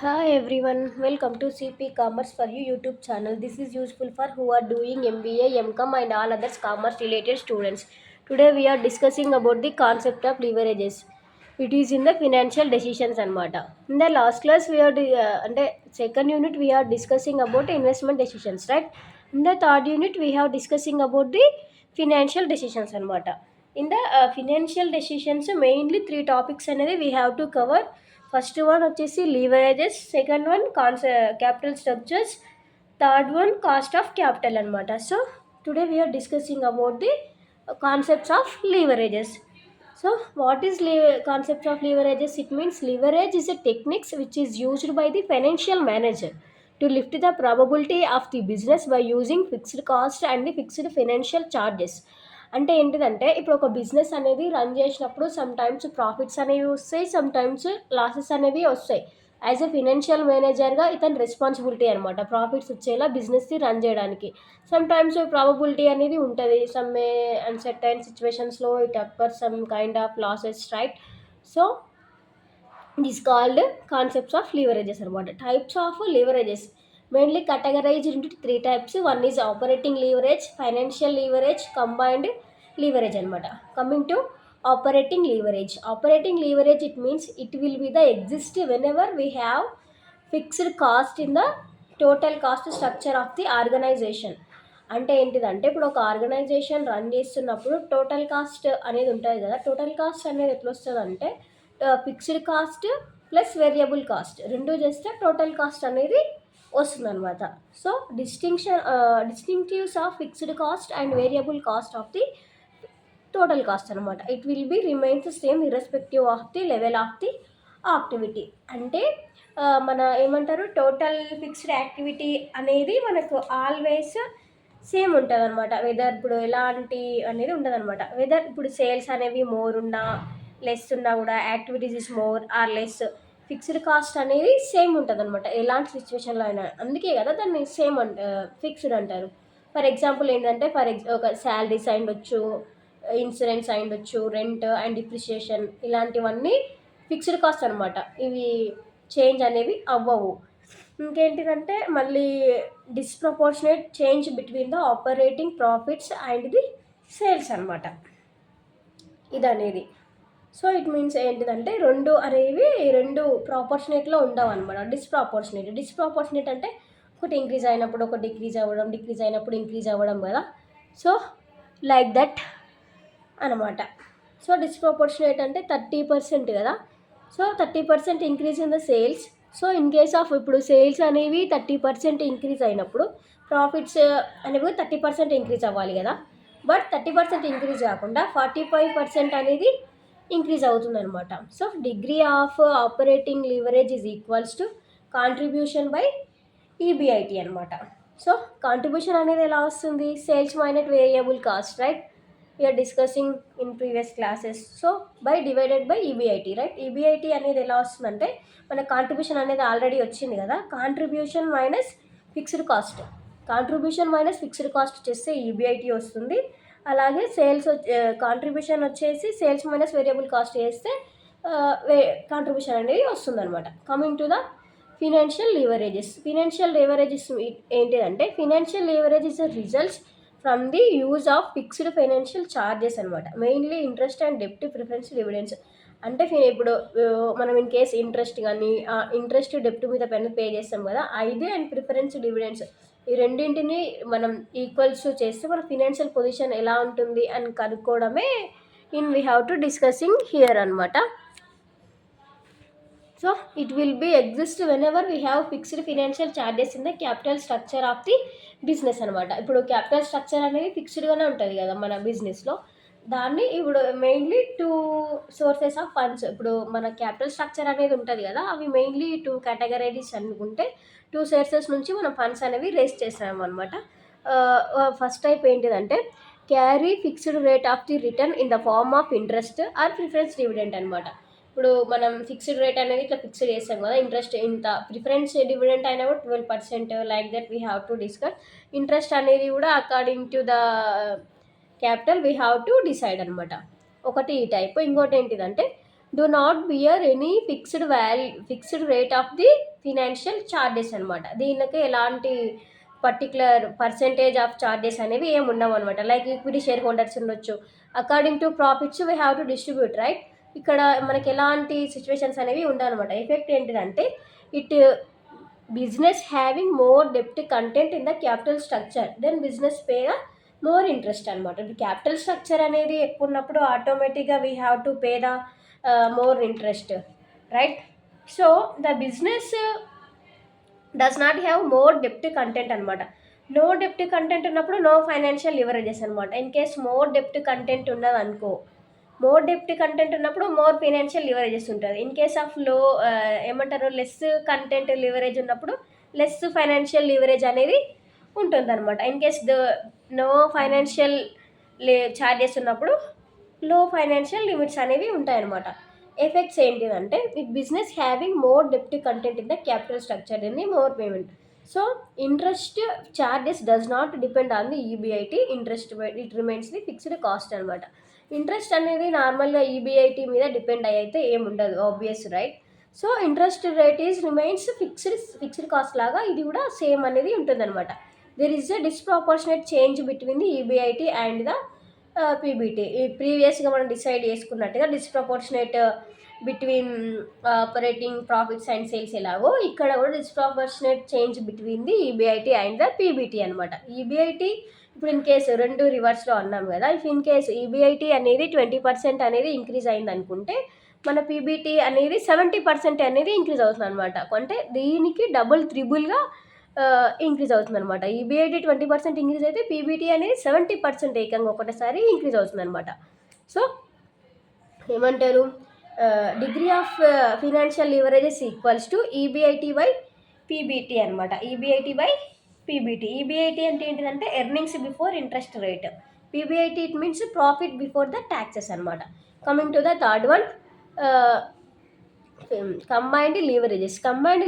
Hi everyone, welcome to CP Commerce for You YouTube channel. This is useful for who are doing MBA, MCOM and all others commerce related students. Today we are discussing about the concept of leverages. It is in the financial decisions anamata. In the last class we are అంటే second unit we are discussing about investment decisions, right? In the third unit we have discussing about the financial decisions anamata. In the financial decisions mainly three topics అనేది we have to cover. First one వచ్చేసి leverages, second one capital structures, third one cost of capital అనమాట. So today we are discussing about the concepts of leverages. So what is concept of leverages? It means leverage is a techniques which is used by the financial manager to lift the probability of the business by using fixed cost and the fixed financial charges. అంటే ఏంటిదంటే ఇప్పుడు ఒక business అనేది run చేసినప్పుడు some times profits అనేవి వస్తాయి, some times losses అనేవి వస్తాయి. యాజ్ ఎ ఫినాన్షియల్ మేనేజర్గా ఇతని రెస్పాన్సిబిలిటీ అనమాట ప్రాఫిట్స్ వచ్చేలా బిజినెస్ని రన్ చేయడానికి. సమ్ టైమ్స్ ప్రాబబిలిటీ అనేది ఉంటుంది, సమ్ అన్సర్టైన్ సిచ్యువేషన్స్లో it occur some kind of losses, right? So this called concepts of leverages అనమాట. Types of leverages mainly categorized into three types. One is operating leverage, financial leverage, combined leverage అనమాట. Coming to operating leverage. Operating leverage, it means it will be the exist whenever we have fixed cost in the total cost structure of the organization. అంటే ఏంటిదంటే ఇప్పుడు ఒక organisation run చేస్తున్నప్పుడు total cost అనేది ఉంటుంది కదా. Total cost అనేది ఎట్లా వస్తుంది అంటే fixed cost plus variable cost రెండు చేస్తే టోటల్ కాస్ట్ అనేది వస్తుందన్నమాట. So distinctives of fixed cost and variable cost of the total cost అనమాట. It will be remains same irrespective of the level of the activity. అంటే మన ఏమంటారు, total fixed activity అనేది మనకు ఆల్వేస్ సేమ్ ఉంటుంది అనమాట. వెదర్ ఇప్పుడు ఎలాంటి అనేది ఉండదు అనమాట. వెదర్ ఇప్పుడు సేల్స్ అనేవి మోర్ ఉన్నా లెస్ ఉన్నా కూడా activities is more or less, fixed cost అనేది సేమ్ ఉంటుంది అనమాట ఎలాంటి సిచ్యువేషన్లో అయినా. అందుకే కదా దాన్ని సేమ్ ఫిక్స్డ్ అంటారు. ఫర్ ఎగ్జాంపుల్ ఏంటంటే ఒక శాలరీస్ అయిండొచ్చు, ఇన్సూరెన్స్ అయిండొచ్చు, రెంట్ అండ్ డిప్రిషియేషన్, ఇలాంటివన్నీ ఫిక్స్డ్ కాస్ట్ అనమాట. ఇవి చేంజ్ అనేవి అవ్వవు. ఇంకేంటిదంటే మళ్ళీ disproportionate change between the operating profits and the sales అనమాట ఇది అనేది. సో ఇట్ మీన్స్ ఏంటిదంటే రెండు ప్రాపర్షనేట్లో ఉండవు అనమాట. డిస్ప్రాపర్షనేట్ అంటే ఒకటి ఇంక్రీజ్ అయినప్పుడు ఒకటి డిక్రీజ్ అవ్వడం, డిక్రీజ్ అయినప్పుడు ఇంక్రీజ్ అవ్వడం కదా. సో లైక్ దట్ అనమాట. సో డిస్ప్రపోర్షనేట్ అంటే 30% కదా. So 30% increase in the sales. So in case of ఇప్పుడు సేల్స్ అనేవి 30% ఇంక్రీజ్ అయినప్పుడు ప్రాఫిట్స్ అనేవి 30% ఇంక్రీజ్ అవ్వాలి కదా. బట్ 30% ఇంక్రీజ్ కాకుండా 45% అనేది ఇంక్రీజ్ అవుతుందన్నమాట. So degree of operating leverage is equals to contribution by EBIT అనమాట. సో కాంట్రిబ్యూషన్ అనేది ఎలా వస్తుంది? Sales minus variable cost, right? We are discussing in previous classes. So by divided by EBIT, right? EBIT అనేది ఎలా వస్తుందంటే మన contribution అనేది already వచ్చింది కదా, contribution minus fixed cost. Contribution minus fixed cost చేస్తే ఈబిఐటి వస్తుంది. అలాగే కాంట్రిబ్యూషన్ వచ్చేసి సేల్స్ మైనస్ వేరియబుల్ కాస్ట్ చేస్తే కాంట్రిబ్యూషన్ అనేది వస్తుందన్నమాట. Coming to the financial leverages ఏంటిదంటే financial leverages results from the use of fixed financial charges అనమాట. మెయిన్లీ ఇంట్రెస్ట్ అండ్ డెప్ట్ ప్రిఫరెన్స్ డివిడెండ్స్. అంటే ఇప్పుడు మనం ఇన్ కేస్ ఇంట్రెస్ట్ కానీ ఇంట్రెస్ట్ డెప్ట్ మీద పే చేస్తాం కదా, ఐదే అండ్ ప్రిఫరెన్స్ డివిడెండ్స్, ఈ రెండింటిని మనం ఈక్వల్స్ చేస్తే మన ఫినాన్షియల్ పొజిషన్ ఎలా ఉంటుంది అని కనుక్కోవడమే we have to discussing here అనమాట. So it will be exist whenever we have fixed financial charges in the capital structure of the business అనమాట. ఇప్పుడు క్యాపిటల్ స్ట్రక్చర్ అనేది ఫిక్స్డ్గానే ఉంటుంది కదా మన బిజినెస్లో. దాన్ని ఇప్పుడు మెయిన్లీ 2 సోర్సెస్ ఆఫ్ ఫండ్స్, ఇప్పుడు మన క్యాపిటల్ స్ట్రక్చర్ అనేది ఉంటుంది కదా, అవి మెయిన్లీ 2 కేటగరీస్ అనుకుంటే 2 సోర్సెస్ నుంచి మనం ఫండ్స్ అనేవి రేస్ చేస్తాము అనమాట. ఫస్ట్ టైప్ ఏంటిదంటే carry fixed rate of the return in the form of interest or preference dividend అనమాట. ఇప్పుడు మనం ఫిక్స్డ్ రేట్ అనేది ఇట్లా ఫిక్స్డ్ చేస్తాం కదా, ఇంట్రెస్ట్ ఇంత, ప్రిఫరెన్స్ డివిడెంట్ అయినా కూడా 12%, like that we have to discuss. Interest అనేది కూడా according to the capital we have to decide అనమాట. ఒకటి ఈ టైప్. ఇంకోటి ఏంటిదంటే do not bear any fixed rate of the financial charges అనమాట. దీనికి ఎలాంటి పర్టికులర్ పర్సెంటేజ్ ఆఫ్ చార్జెస్ అనేవి ఏమి ఉండవు అనమాట. లైక్ ఈక్విటీ షేర్ హోల్డర్స్ ఉండొచ్చు, according to profits we have to distribute, right. ఇక్కడ మనకి ఎలాంటి సిచ్యువేషన్స్ అనేవి ఉండవు అనమాట. ఎఫెక్ట్ ఏంటిదంటే ఇట్ బిజినెస్ హ్యావింగ్ మోర్ డెప్ట్ content in the capital structure then business pay the more interest అనమాట. క్యాపిటల్ స్ట్రక్చర్ అనేది ఎక్కువ ఉన్నప్పుడు ఆటోమేటిక్గా we have to pay the more interest, right. So the business does not have more డెప్ట్ content అనమాట. No డెప్ట్ content ఉన్నప్పుడు no financial leverages అనమాట. ఇన్ కేస్ మోర్ డెప్ట్ కంటెంట్ ఉన్నది అనుకో, మోర్ డెప్ట్ కంటెంట్ ఉన్నప్పుడు మోర్ ఫైనాన్షియల్ లివరేజెస్ ఉంటుంది. ఇన్ కేస్ ఆఫ్ ఏమంటారు లెస్ కంటెంట్ లివరేజ్ ఉన్నప్పుడు లెస్ ఫైనాన్షియల్ లివరేజ్ అనేది ఉంటుంది అనమాట. In case no financial charges ఉన్నప్పుడు లో ఫైనాన్షియల్ లిమిట్స్ అనేవి ఉంటాయన్నమాట. ఎఫెక్ట్స్ ఏంటిదంటే విత్ బిజినెస్ హ్యావింగ్ మోర్ డెప్ట్ content in the capital structure in the more payment. So interest charges does not depend on the EBIT interest, it remains the fixed cost అనమాట. Interest అనేది నార్మల్గా EBIT మీద depend అయితే ఏముండదు, obvious, right. So interest rate is remains fixed cost లాగా ఇది కూడా same అనేది ఉంటుందన్నమాట. There is a disproportionate change between the EBIT and the PBT. ప్రీవియస్గా మనం డిసైడ్ చేసుకున్నట్టుగా disproportionate between operating profits and sales ఎలాగో ఇక్కడ కూడా disproportionate change between the EBIT and the PBT అనమాట. ఈబీఐటీ ఇప్పుడు ఇన్ కేసు రెండు రివర్స్లో అన్నాం కదా. ఇఫ్ ఇన్ కేసు ఈబీఐటీ అనేది 20% అనేది ఇంక్రీజ్ అయింది అనుకుంటే మన పీబీటీ అనేది 70% అనేది ఇంక్రీజ్ అవుతుంది అనమాట. అంటే దీనికి డబుల్ త్రిబుల్గా ఇంక్రీజ్ అవుతుంది అనమాట. ఈబీఐటీ 20% ఇంక్రీజ్ అయితే పీబీటీ అనేది 70% ఏకంగా ఒకటేసారి ఇంక్రీజ్ అవుతుంది అనమాట. సో ఏమంటారు, degree of financial leverages equals to EBIT by PBT అనమాట. EBIT by PBT. ఈబీఐటీ అంటే ఏంటిదంటే earnings before interest rate. PBIT it means profit before the taxes అనమాట. Coming to the third one, combined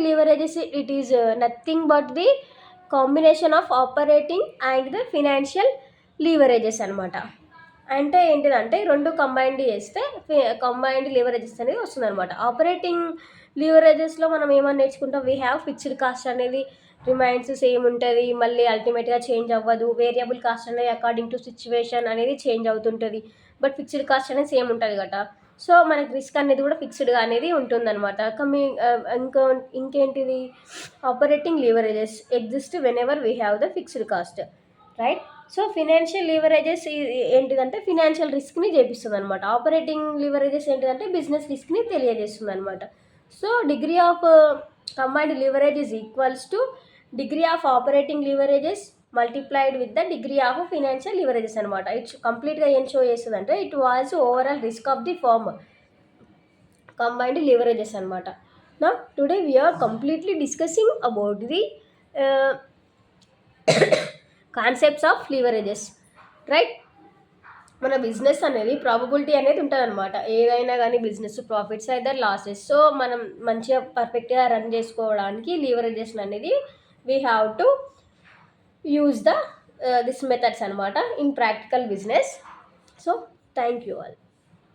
leverages it is nothing but the combination of operating and the financial leverages అనమాట. అంటే ఏంటిదంటే రెండు combined చేస్తే combined leverages అనేది వస్తుంది అనమాట. Operating లివరేజెస్లో మనం ఏమని నేర్చుకుంటాం, వీ హ్యావ్ ఫిక్స్డ్ కాస్ట్ అనేది రిమైన్స్ సేమ్ ఉంటుంది, మళ్ళీ అల్టిమేట్గా చేంజ్ అవ్వదు. వేరియబుల్ కాస్ట్ అనేది అకార్డింగ్ టు సిచ్యువేషన్ అనేది చేంజ్ అవుతుంటుంది, బట్ ఫిక్స్డ్ కాస్ట్ అనేది సేమ్ ఉంటుంది కదా. సో మనకి రిస్క్ అనేది కూడా ఫిక్స్డ్గా అనేది ఉంటుందన్నమాట. ఇంకేంటిది, operating leverages exist whenever we have the fixed cost, right. So financial leverages ఏంటిదంటే ఫినాన్షియల్ రిస్క్ని చేపిస్తుంది అనమాట. ఆపరేటింగ్ లివరేజెస్ ఏంటిదంటే బిజినెస్ రిస్క్ని తెలియజేస్తుంది అనమాట. So degree of combined leverage is equals to degree of operating leverages multiplied with the degree of financial leverages అనమాట. It కంప్లీట్గా ఏం షో చేస్తుంది అంటే it was overall risk of the firm combined leverages అనమాట. నా today we are completely discussing about the concepts of leverages, right. మన business అనేది probability అనేది ఉంటుంది అనమాట. ఏదైనా కానీ business profits either losses. So మనం మంచిగా పర్ఫెక్ట్గా రన్ చేసుకోవడానికి లివరేజెస్ అనేది we have to use the this methods anamata in practical business. So thank you all.